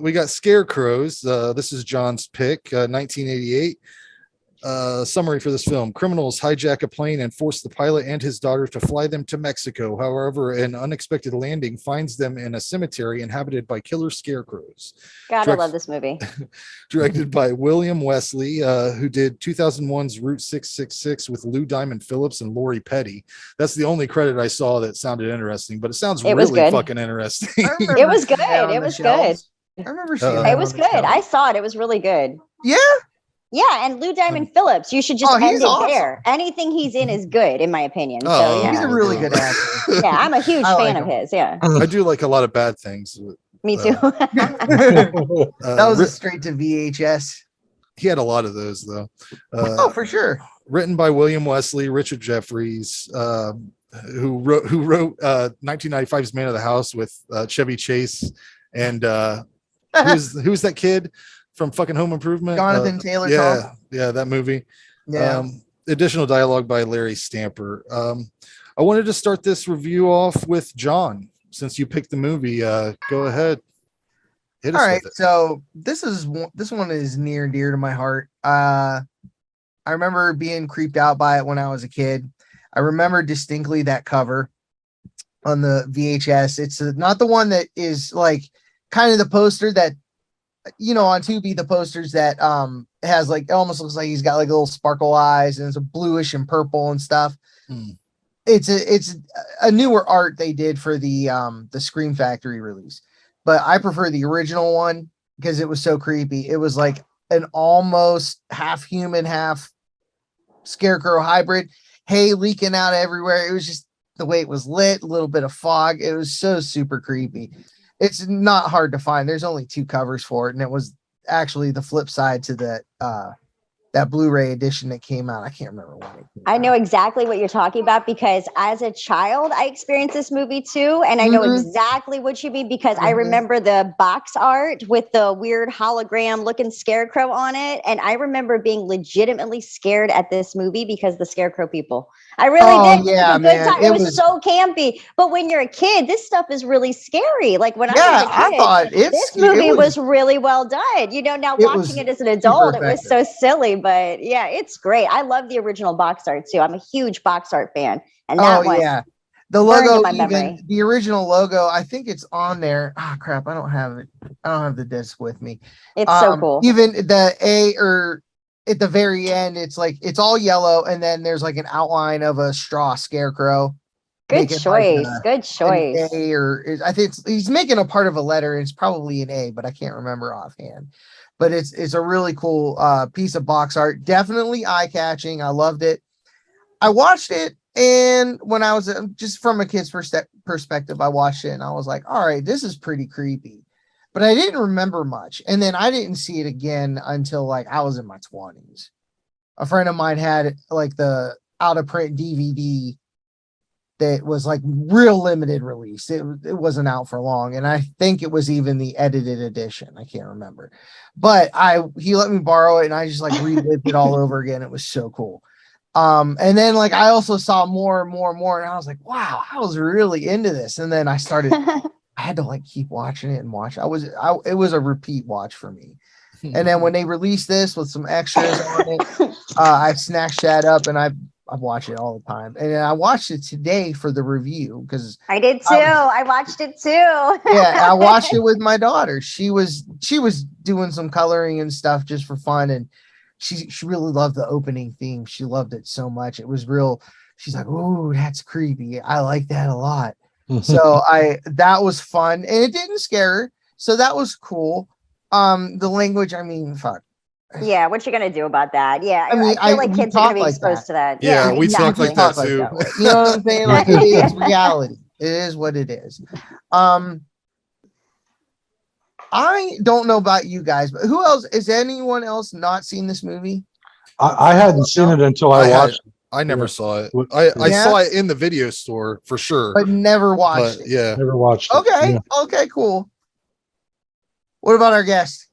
we got Scarecrows. This is John's pick, 1988. Summary for this film: criminals hijack a plane and force the pilot and his daughter to fly them to Mexico. However, an unexpected landing finds them in a cemetery inhabited by killer scarecrows. God, I love this movie. Directed by William Wesley, who did 2001's Route 666 with Lou Diamond Phillips and Lori Petty. That's the only credit I saw that sounded interesting, but it sounds really fucking interesting. It was good. It was good. I remember seeing it was good. I saw it. It was really good. Yeah. Yeah, and Lou Diamond Phillips, you should just end it there. Anything he's in is good, in my opinion. So yeah. He's a really good actor. Yeah, I'm a huge fan of his. Yeah, I do like a lot of bad things. Me too. That was a straight to VHS. He had a lot of those, though. Oh, for sure. Written by William Wesley, Richard Jeffries, who wrote 1995's Man of the House with Chevy Chase, and who's that kid from fucking Home Improvement? Jonathan Taylor. Yeah, that movie. Yeah. Additional dialogue by Larry Stamper. I wanted to start this review off with John, since you picked the movie. Go ahead. All right. So this one is near and dear to my heart. I remember being creeped out by it when I was a kid. I remember distinctly that cover on the VHS. It's not the one that is like kind of the poster that, on Tubi, the posters that has like, it almost looks like he's got like little sparkle eyes and it's a bluish and purple and stuff. It's a newer art they did for the Scream Factory release, but I prefer the original one because it was so creepy. It was like an almost half human, half scarecrow hybrid, hay leaking out everywhere. It was just the way it was lit, a little bit of fog. It was so super creepy. It's not hard to find. There's only 2 covers for it, and it was actually the flip side to that Blu-ray edition that came out. I can't remember when. I know exactly what you're talking about because as a child, I experienced this movie too, and I know exactly what you mean because I remember the box art with the weird hologram-looking scarecrow on it, and I remember being legitimately scared at this movie because the scarecrow people. I really did. Yeah, man. It was so campy. But when you're a kid, this stuff is really scary. Like when I was a kid, I thought this movie was really well done. Now watching it as an adult, it was so silly. But yeah, it's great. I love the original box art too. I'm a huge box art fan. And that one, the logo, even the original logo, I think it's on there. Oh crap, I don't have it. I don't have the disc with me. It's so cool. Even the A or at the very end, it's like it's all yellow, and then there's like an outline of a straw scarecrow. Good choice. Good choice. A, or I think he's making a part of a letter. It's probably an A, but I can't remember offhand. But it's a really cool piece of box art. Definitely eye-catching. I loved it. I watched it, and when I was just from a kid's perspective, I watched it, and I was like, all right, this is pretty creepy. But I didn't remember much. And then I didn't see it again until like I was in my 20s. A friend of mine had like the out-of-print DVD that was like real limited release. It wasn't out for long. And I think it was even the edited edition. I can't remember. But he let me borrow it and I just like relived it all over again. It was so cool. And then like I also saw more and I was like, wow, I was really into this. And then I started I had to like keep watching it and watch. It was a repeat watch for me. And then when they released this with some extras on it, I snatched that up and I watch it all the time. And I watched it today for the review because I did too. I watched it too. Yeah, I watched it with my daughter. She was doing some coloring and stuff just for fun, and she really loved the opening theme. She loved it so much. It was real. She's like, "Ooh, that's creepy. I like that a lot." So that was fun, and it didn't scare her. So that was cool. The language, I mean, fuck. Yeah, what you gonna do about that? Yeah, I feel like kids are gonna be exposed to that. Yeah, we talk like that too. You know what I'm saying? Like it's reality. It is what it is. I don't know about you guys, but who else? Is anyone else not seen this movie? I hadn't seen it until I watched it. I never saw it. I saw it in the video store for sure, but never watched it. Yeah, never watched it. Okay, Yeah. Okay, cool. What about our guest?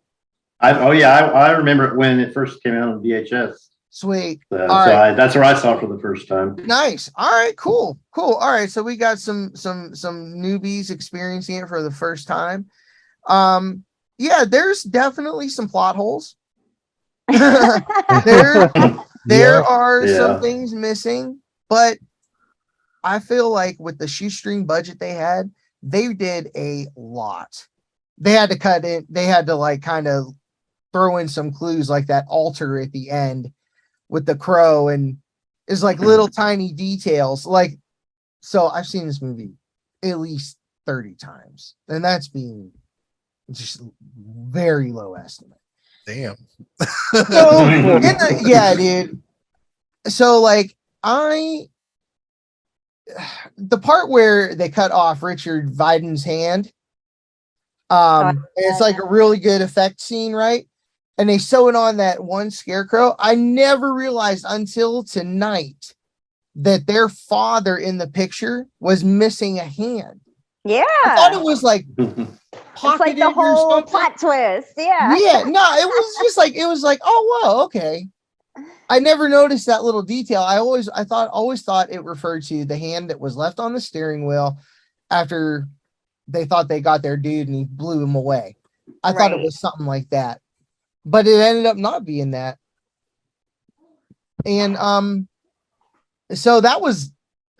I remember it when it first came out on VHS. Sweet. That's where I saw it for the first time. Nice. All right, cool. All right, so we got some newbies experiencing it for the first time. Yeah, there's definitely some plot holes. there Yeah. are some Yeah. things missing, but I feel like with the shoestring budget they had, they did a lot. They had to cut in, they had to like kind of throw in some clues like that altar at the end with the crow, and it's like little tiny details. Like, so I've seen this movie at least 30 times, and that's being just very low estimate. Damn. So yeah, dude. So like the part where they cut off Richard Viden's hand, it's like a really good effect scene, right? And they sew it on that one scarecrow. I never realized until tonight that their father in the picture was missing a hand. Yeah. I thought it was like It's like the whole plot twist. Yeah. Yeah, no, it was just like oh wow, okay. I never noticed that little detail. I always thought it referred to the hand that was left on the steering wheel after they thought they got their dude and he blew him away. I thought it was something like that, but it ended up not being that. And so that was,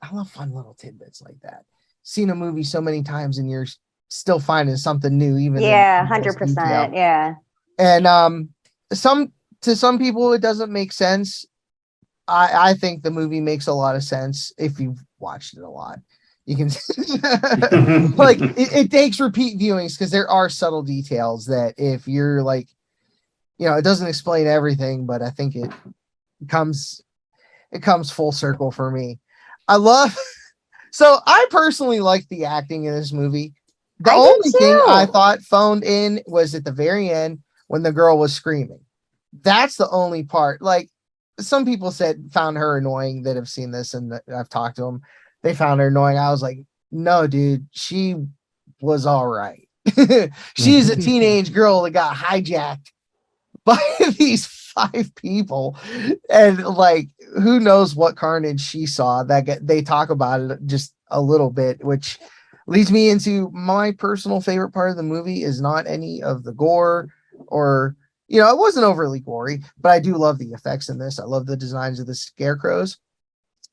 I love fun little tidbits like that. Seen a movie so many times and you're still finding something new, even 100%. Yeah. And to some people it doesn't make sense. I think the movie makes a lot of sense if you've watched it a lot. You can like it takes repeat viewings because there are subtle details that if you're like, it doesn't explain everything, but I think it comes full circle for me. So I personally like the acting in this movie. The only thing I thought phoned in was at the very end when the girl was screaming. That's the only part. Like, some people found her annoying that have seen this, and I've talked to them. They found her annoying. I was like, no, dude, she was all right. She's a teenage girl that got hijacked by these 5 people, and like, who knows what carnage she saw. They talk about it just a little bit, which leads me into my personal favorite part of the movie is not any of the gore or, it wasn't overly gory, but I do love the effects in this. I love the designs of the scarecrows.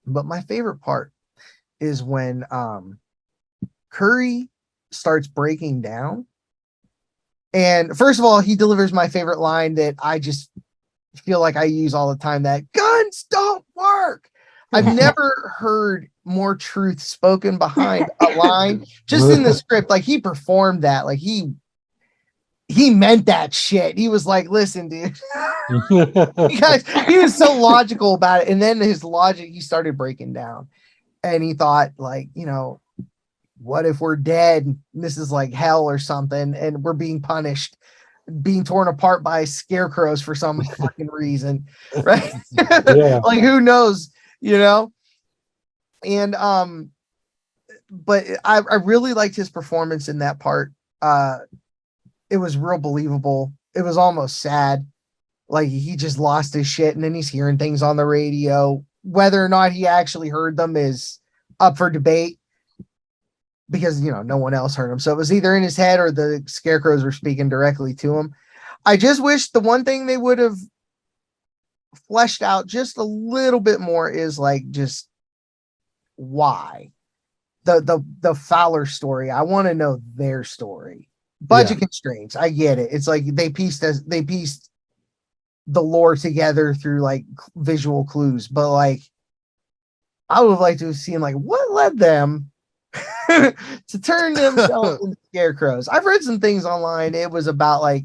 But my favorite part is when Curry starts breaking down. And first of all, he delivers my favorite line that I just feel like I use all the time, that guns don't work. I've never heard more truth spoken behind a line just in the script. Like, he performed that. Like, he meant that shit. He was like, listen, dude. Guys, he was so logical about it. And then his logic, he started breaking down. And he thought, like, what if we're dead? And this is like hell or something, and we're being punished, being torn apart by scarecrows for some fucking reason, right? Yeah. Like, who knows, And but I really liked his performance in that part. It was real believable. It was almost sad. Like, he just lost his shit, and then he's hearing things on the radio. Whether or not he actually heard them is up for debate, because no one else heard him. So it was either in his head or the scarecrows were speaking directly to him. I just wish the one thing they would have fleshed out just a little bit more is like, just why the Fowler story. I want to know their story. Budget constraints, I get it. It's like they pieced the lore together through like visual clues, but like, I would have liked to have seen like what led them to turn themselves into scarecrows. I've read some things online. It was about like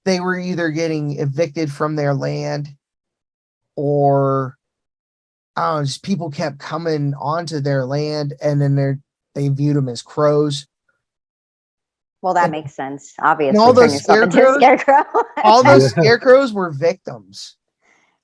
they were either getting evicted from their land, or I don't know, just people kept coming onto their land, and then they viewed them as crows. Well, that makes sense. Obviously, all turn those yourself into a scarecrow. All those scarecrows were victims.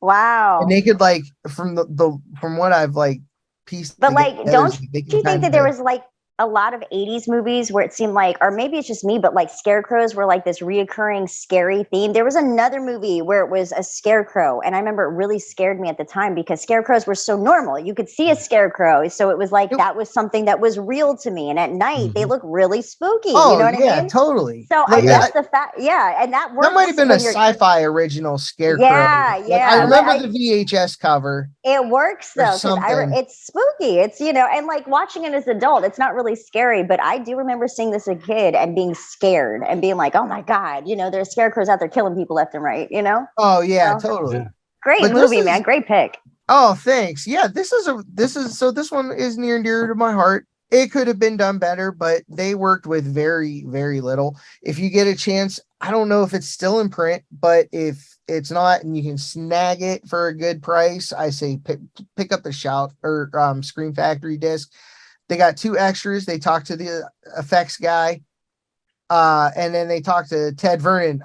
Wow. And they could, like, from what I've like pieced. But like, don't you think that there was like a lot of 80s movies where it seemed like, or maybe it's just me, but like scarecrows were like this reoccurring scary theme. There was another movie where it was a scarecrow, and I remember it really scared me at the time because scarecrows were so normal. You could see a scarecrow, so it was like that was something that was real to me. And at night, they look really spooky. Oh, you know what I yeah, mean? totally. So I Like, guess the fact, and that works. that might have been a when you're- sci-fi original Scarecrow. Yeah, Like, yeah. I remember Like, the VHS cover. it works or though, because something. it's spooky. It's, and like watching it as an adult, it's not really scary, but I do remember seeing this as a kid and being scared and being like, oh my God, there's scarecrows out there killing people left and right, Oh yeah, So- totally. Yeah. Great But movie, this man. is- Great pick. Oh, thanks. Yeah, this one is near and dear to my heart. It could have been done better, but they worked with very, very little. If you get a chance, I don't know if it's still in print, but if it's not and you can snag it for a good price, I say pick up the Shout or Scream Factory disc. They got 2 extras. They talked to the effects guy, and then they talked to Ted Vernon,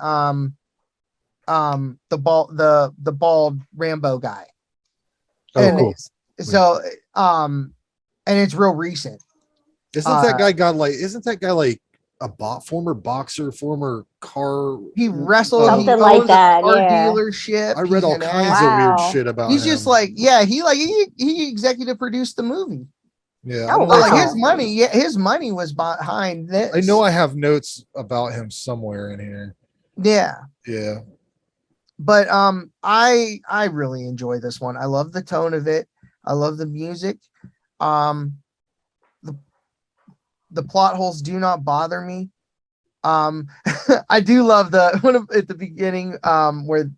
the bald Rambo guy. Oh, And cool. so, and it's real recent. Isn't that guy like a former boxer, former car? He wrestled. Something he like owned a that, car yeah. dealership. I read He's all an kinds actor. of weird Wow. shit about He's him. just like, yeah, he executive produced the movie. Yeah. Oh, I don't know Well, if wow. his money was behind this. I know I have notes about him somewhere in here. Yeah, Yeah. but I really enjoy this one. I love the tone of it. I love the music. The plot holes do not bother me. I do love the one at the beginning where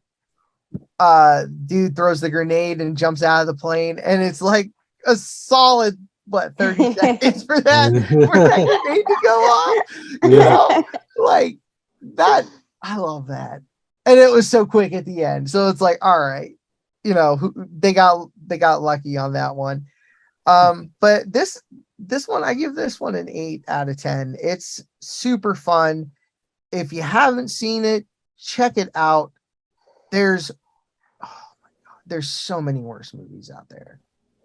dude throws the grenade and jumps out of the plane, and it's like a solid 30 seconds for that grenade to go off. Like that. I love that, and it was so quick at the end. So it's like, all right, they got lucky on that one. But this one, I give this one an 8 out of 10. It's super fun. If you haven't seen it, check it out. There's so many worse movies out there.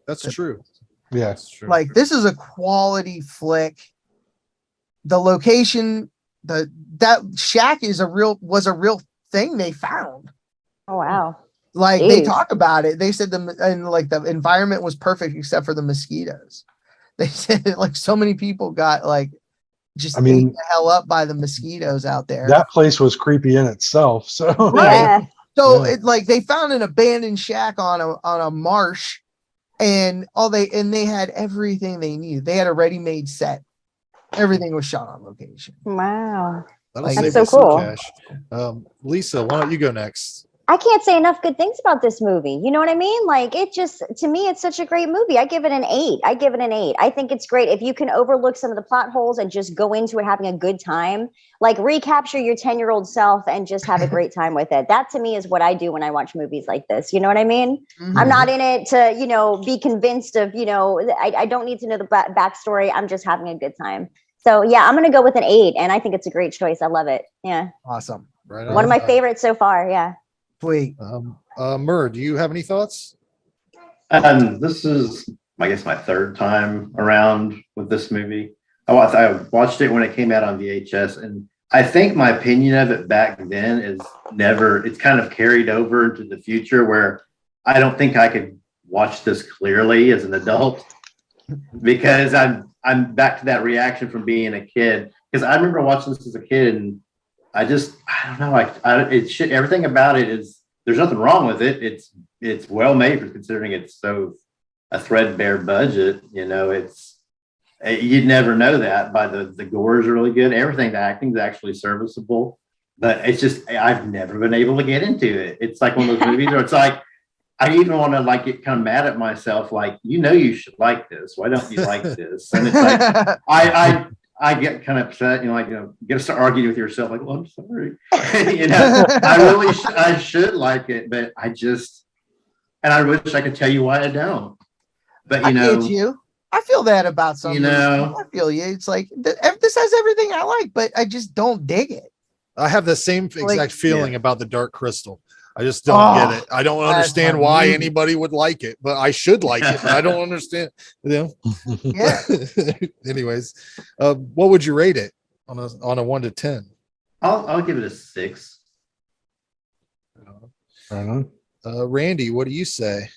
That's true. Yeah. That's true. Like, this is a quality flick. The location, that shack was a real thing they found. Oh, wow. Like, they Jeez. talk about it. They said the environment was perfect except for the mosquitoes. They said like so many people got like just ate the hell up by the mosquitoes out there. That place was creepy in itself. So Yeah. So Yeah. they found an abandoned shack on a marsh, and they had everything they needed. They had a ready-made set. Everything was shot on location. Wow. That'll Like, save that's so us some cool. cash. Lisa, why don't you go next? I can't say enough good things about this movie. You know what I mean? Like, to me, it's such a great movie. I give it an 8. I think it's great. If you can overlook some of the plot holes and just go into it having a good time, like recapture your 10-year-old self and just have a great time with it. That to me is what I do when I watch movies like this. You know what I mean? Mhm. I'm not in it to, be convinced of, I don't need to know the backstory. I'm just having a good time. So yeah, I'm going to go with an 8, and I think it's a great choice. I love it. Yeah. Awesome. Right One of my favorites so far. Yeah. Sweet. Murr, do you have any thoughts? This is, I guess, my 3rd time around with this movie. I watched it when it came out on VHS, and I think my opinion of it back then it's kind of carried over into the future, where I don't think I could watch this clearly as an adult, because I'm back to that reaction from being a kid. Because I remember watching this as a kid, and I don't know. Everything about it is, there's nothing wrong with it. It's well made, for considering it's so a threadbare budget. You'd never know that by the gore is really good. Everything, the acting is actually serviceable, but it's just, I've never been able to get into it. It's like one of those movies where it's like, I even want to get kind of mad at myself. Like, you should like this. Why don't you like this? And it's like, I get kind of upset, you get to start arguing with yourself, like, well, I'm sorry. I should like it, but and I wish I could tell you why I don't. But, I get you. I feel that about something. I feel you. It's like, this has everything I like, but I just don't dig it. I have the same exact feeling about The Dark Crystal. I just don't get Oh, it. I don't that's understand my why movie. anybody would like it, but I should like it. But I don't understand. Yeah. Anyways, what would you rate it on a 1 to 10? I'll give it a 6. Randy, what do you say?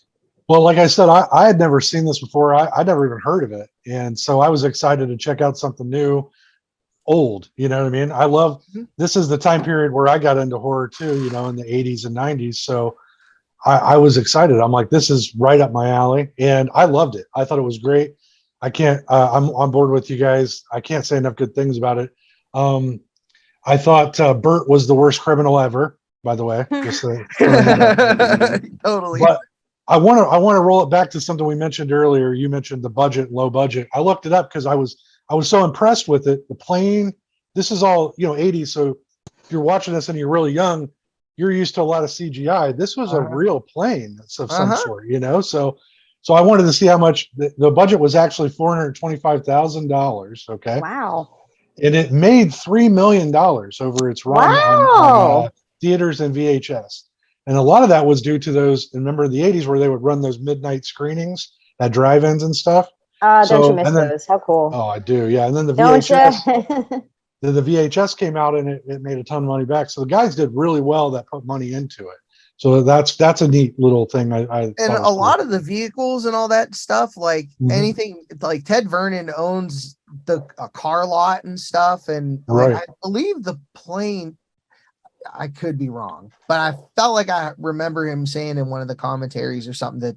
Well, like I said, I had never seen this before. I'd never even heard of it. And so I was excited to check out something new, old. You know what I mean? I love this is the time period where I got into horror too, in the 80s and 90s. So I was excited. I'm like, this is right up my alley. And I loved it. I thought it was great. I'm on board with you guys. I can't say enough good things about it. I thought Bert was the worst criminal ever, by the way. Just Totally. But I want to roll it back to something we mentioned earlier. You mentioned the budget, low budget. I looked it up because I was so impressed with it. The plane. This is all 80s. So if you're watching this and you're really young, you're used to a lot of CGI. This was a real plane of some sort. So I wanted to see how much the budget was actually $425,000. Okay. Wow. And it made $3 million over its run on theaters and VHS. And a lot of that was due to those, remember in the 80s where they would run those midnight screenings at drive-ins and stuff. Don't you miss those? How cool. Oh, I do. Yeah. And then the VHS came out and it made a ton of money back. So the guys did really well that put money into it. So that's a neat little thing. And a lot of the vehicles and all that stuff, like anything, like Ted Vernon owns a car lot and stuff. And I believe the plane, I could be wrong, but I felt like I remember him saying in one of the commentaries or something that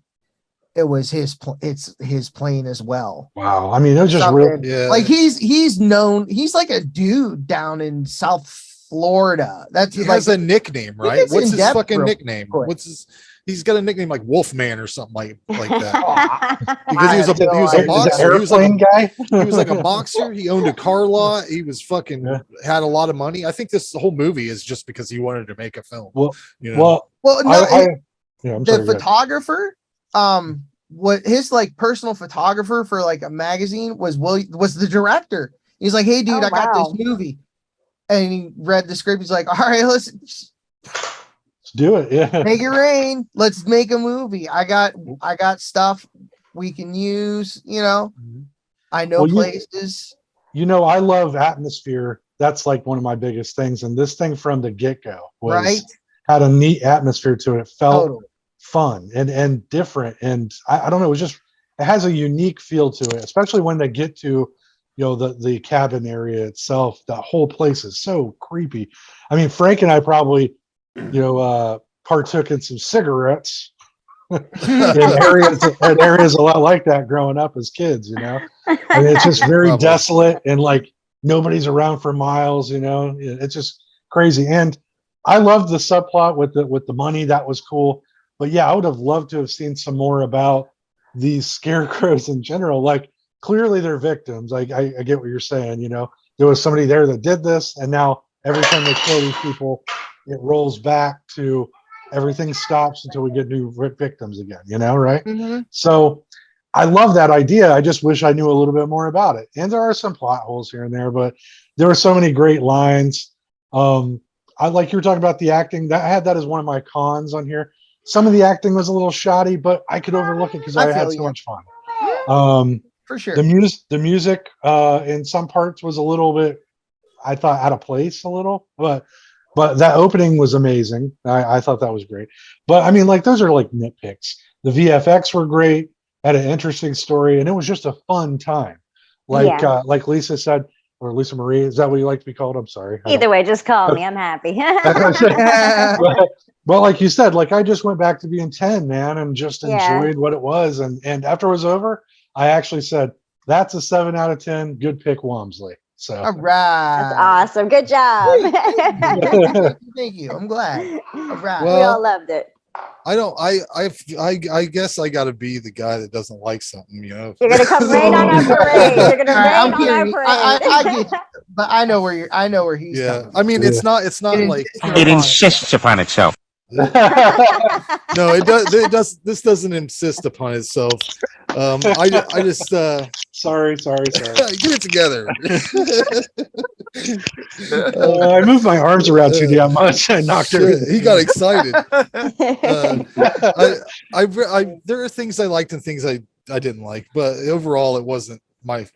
it was it's his plane as well. Wow. I mean, it was just real. Yeah. Like he's known, he's like a dude down in South Florida. He has a nickname, right? What's his fucking nickname? Quick. He's got a nickname like Wolfman or something like that. Because he was a boxer. He was like a boxer. He owned a car lot. He was had a lot of money. I think the whole movie is just because he wanted to make a film. The photographer, what his like personal photographer for like a magazine was the director. He's like, hey dude, I got this movie. And he read the script. He's like, all right, let's do it. Yeah. Make it rain. Let's make a movie. I got stuff we can use, I know places. I love atmosphere. That's like one of my biggest things. And this thing from the get-go had a neat atmosphere to it. It felt fun and different. And I don't know, it has a unique feel to it, especially when they get to the cabin area itself. The whole place is so creepy. I mean, Frank and I probably partook in some cigarettes in areas a lot like that growing up as kids, and it's just very desolate and like nobody's around for miles, it's just crazy. And I loved the subplot with the money. That was cool. But yeah, I would have loved to have seen some more about these scarecrows in general. Like, clearly they're victims. I get what you're saying. There was somebody there that did this, and now every time they kill these people, it rolls back to everything stops until we get new victims again. Right? Mm-hmm. So I love that idea. I just wish I knew a little bit more about it. And there are some plot holes here and there, but there were so many great lines. I like you were talking about the acting. I had that as one of my cons on here. Some of the acting was a little shoddy, but I could overlook it because I had so much fun. For sure. The music in some parts was a little bit, I thought, out of place a little, but that opening was amazing. I thought that was great. But I mean, like, those are like nitpicks. The VFX were great, had an interesting story, and it was just a fun time. Like Lisa said, or Lisa Marie, is that what you like to be called? I'm sorry. Either way, just call me. I'm happy. Well, like you said, like, I just went back to being 10, man, and just enjoyed what it was. And after it was over, I actually said, that's a 7 out of 10. Good pick, Walmsley. So all right. That's awesome. Good job. Thank you. I'm glad. All right. We all loved it. I guess I got to be the guy that doesn't like something, You're gonna come rain on our parade. You're gonna rain on our parade. I get you, but I know where he's coming. I mean, it's not like it insists upon itself. No, it does. This doesn't insist upon itself. I just Sorry. get it together. I moved my arms around too damn much. I knocked Shit, everything. he got excited. There are things I liked and things I didn't like, but overall it wasn't my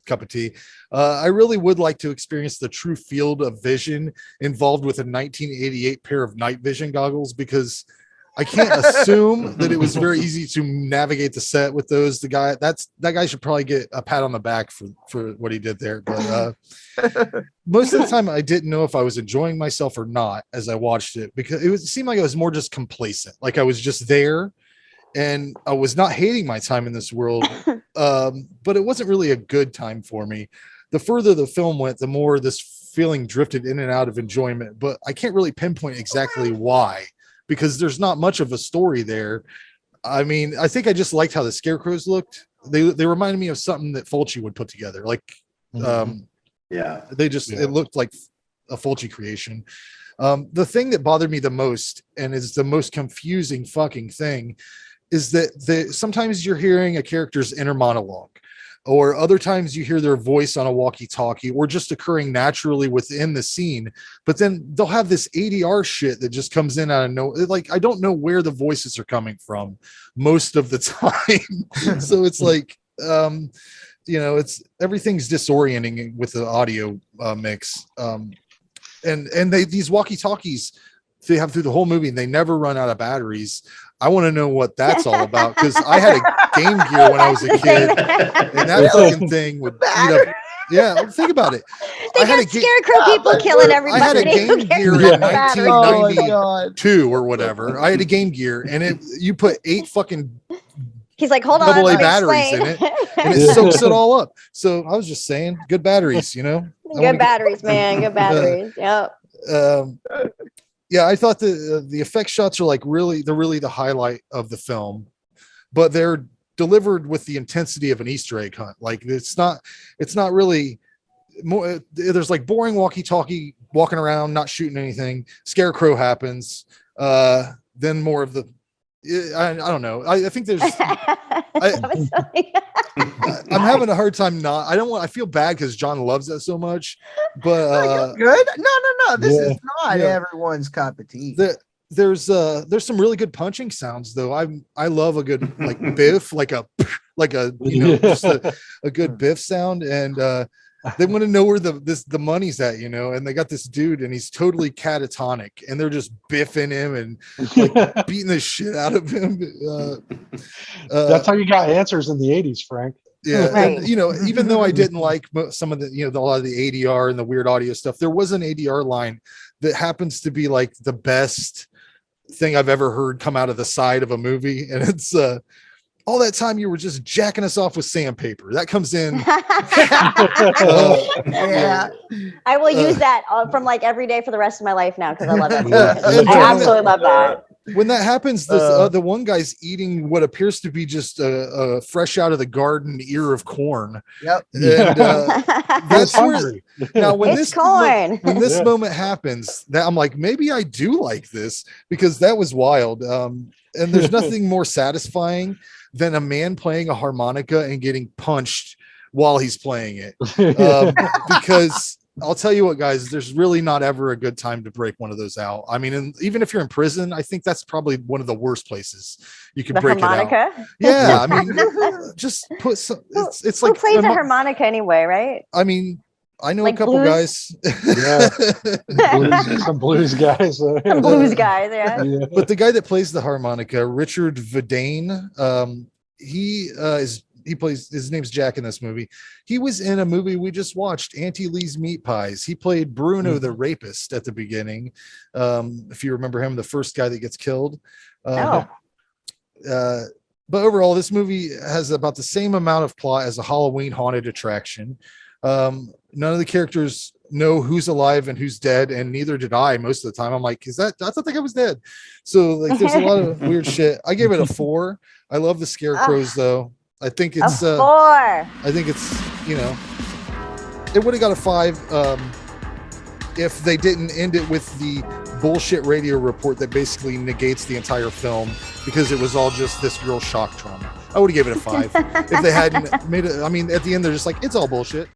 cup of tea. I really would like to experience the true field of vision involved with a 1988 pair of night vision goggles, because I can't assume that it was very easy to navigate the set with those. That guy should probably get a pat on the back for what he did there. But most of the time I didn't know if I was enjoying myself or not as I watched it, because it seemed like I was more just complacent. Like I was just there and I was not hating my time in this world. But it wasn't really a good time for me. The further the film went, the more this feeling drifted in and out of enjoyment, but I can't really pinpoint exactly why, because there's not much of a story there. I mean, I think I just liked how the Scarecrows looked. They reminded me of something that Fulci would put together. Like, it looked like a Fulci creation. The thing that bothered me the most, and is the most confusing fucking thing, is that sometimes you're hearing a character's inner monologue, or other times you hear their voice on a walkie-talkie, or just occurring naturally within the scene. But then they'll have this ADR shit that just comes in out of nowhere. Like, I don't know where the voices are coming from most of the time. So it's like, it's everything's disorienting with the audio mix. And these walkie-talkies they have through the whole movie, and they never run out of batteries. I want to know what that's all about, because I had a Game Gear when I was a kid, and that fucking thing would eat up. Yeah, think about it. They got Scarecrow people killing everybody. I had a Game Gear in 1992 or whatever. I had a Game Gear, and you put 8 fucking He's like, hold on, AA batteries in it, and it soaks it all up. So I was just saying, good batteries, Good batteries, man. Good batteries. Yep. Yeah, I thought the effect shots are really the highlight of the film, but they're delivered with the intensity of an Easter egg hunt. Like it's not really more. There's like boring walkie-talkie walking around, not shooting anything. Scarecrow happens. Then more of the. I don't know. I think there's. I'm having a hard time not. I feel bad because John loves that so much, but good. No. This is not everyone's cup of tea. There's some really good punching sounds though. I love a good like biff, like a just a good biff sound, and they want to know where the money's at, and they got this dude and he's totally catatonic, and they're just biffing him and like beating the shit out of him. That's how you got answers in the 80s, Frank. Yeah, right. And, even though I didn't like some of the, a lot of the ADR and the weird audio stuff, there was an ADR line that happens to be like the best thing I've ever heard come out of the side of a movie, and it's all that time you were just jacking us off with sandpaper. That comes in. Yeah. I will use that from like every day for the rest of my life now, because I love that. I absolutely love that. When that happens, the one guy's eating what appears to be just a fresh out of the garden ear of corn. Yep. And that's where, now when It's corn. when this moment happens, that I'm like, maybe I do like this, because that was wild. And there's nothing more satisfying than a man playing a harmonica and getting punched while he's playing it. Because I'll tell you what, guys, there's really not ever a good time to break one of those out. I mean, even if you're in prison, I think that's probably one of the worst places you can break harmonica? it out. Yeah, I mean, just put some. It's like, who plays a harmonica anyway, right? I mean, I know like a couple blues? guys. Some blues guys. Some blues guys, yeah. But the guy that plays the harmonica, Richard Vidane, he plays, his name's Jack in this movie. He was in a movie we just watched, Auntie Lee's Meat Pies. He played Bruno the rapist at the beginning. If you remember him, the first guy that gets killed. But overall, this movie has about the same amount of plot as a Halloween haunted attraction. None of the characters know who's alive and who's dead, and neither did I most of the time. I'm like, I thought that guy was dead. So like, there's a lot of weird shit. I gave it a 4. I love the Scarecrows though. I think it's a 4. I think it's, it would have got a 5 if they didn't end it with the bullshit radio report that basically negates the entire film, because it was all just this real shock trauma. I would have given it a 5 if they hadn't made it. I mean, at the end, they're just like, it's all bullshit.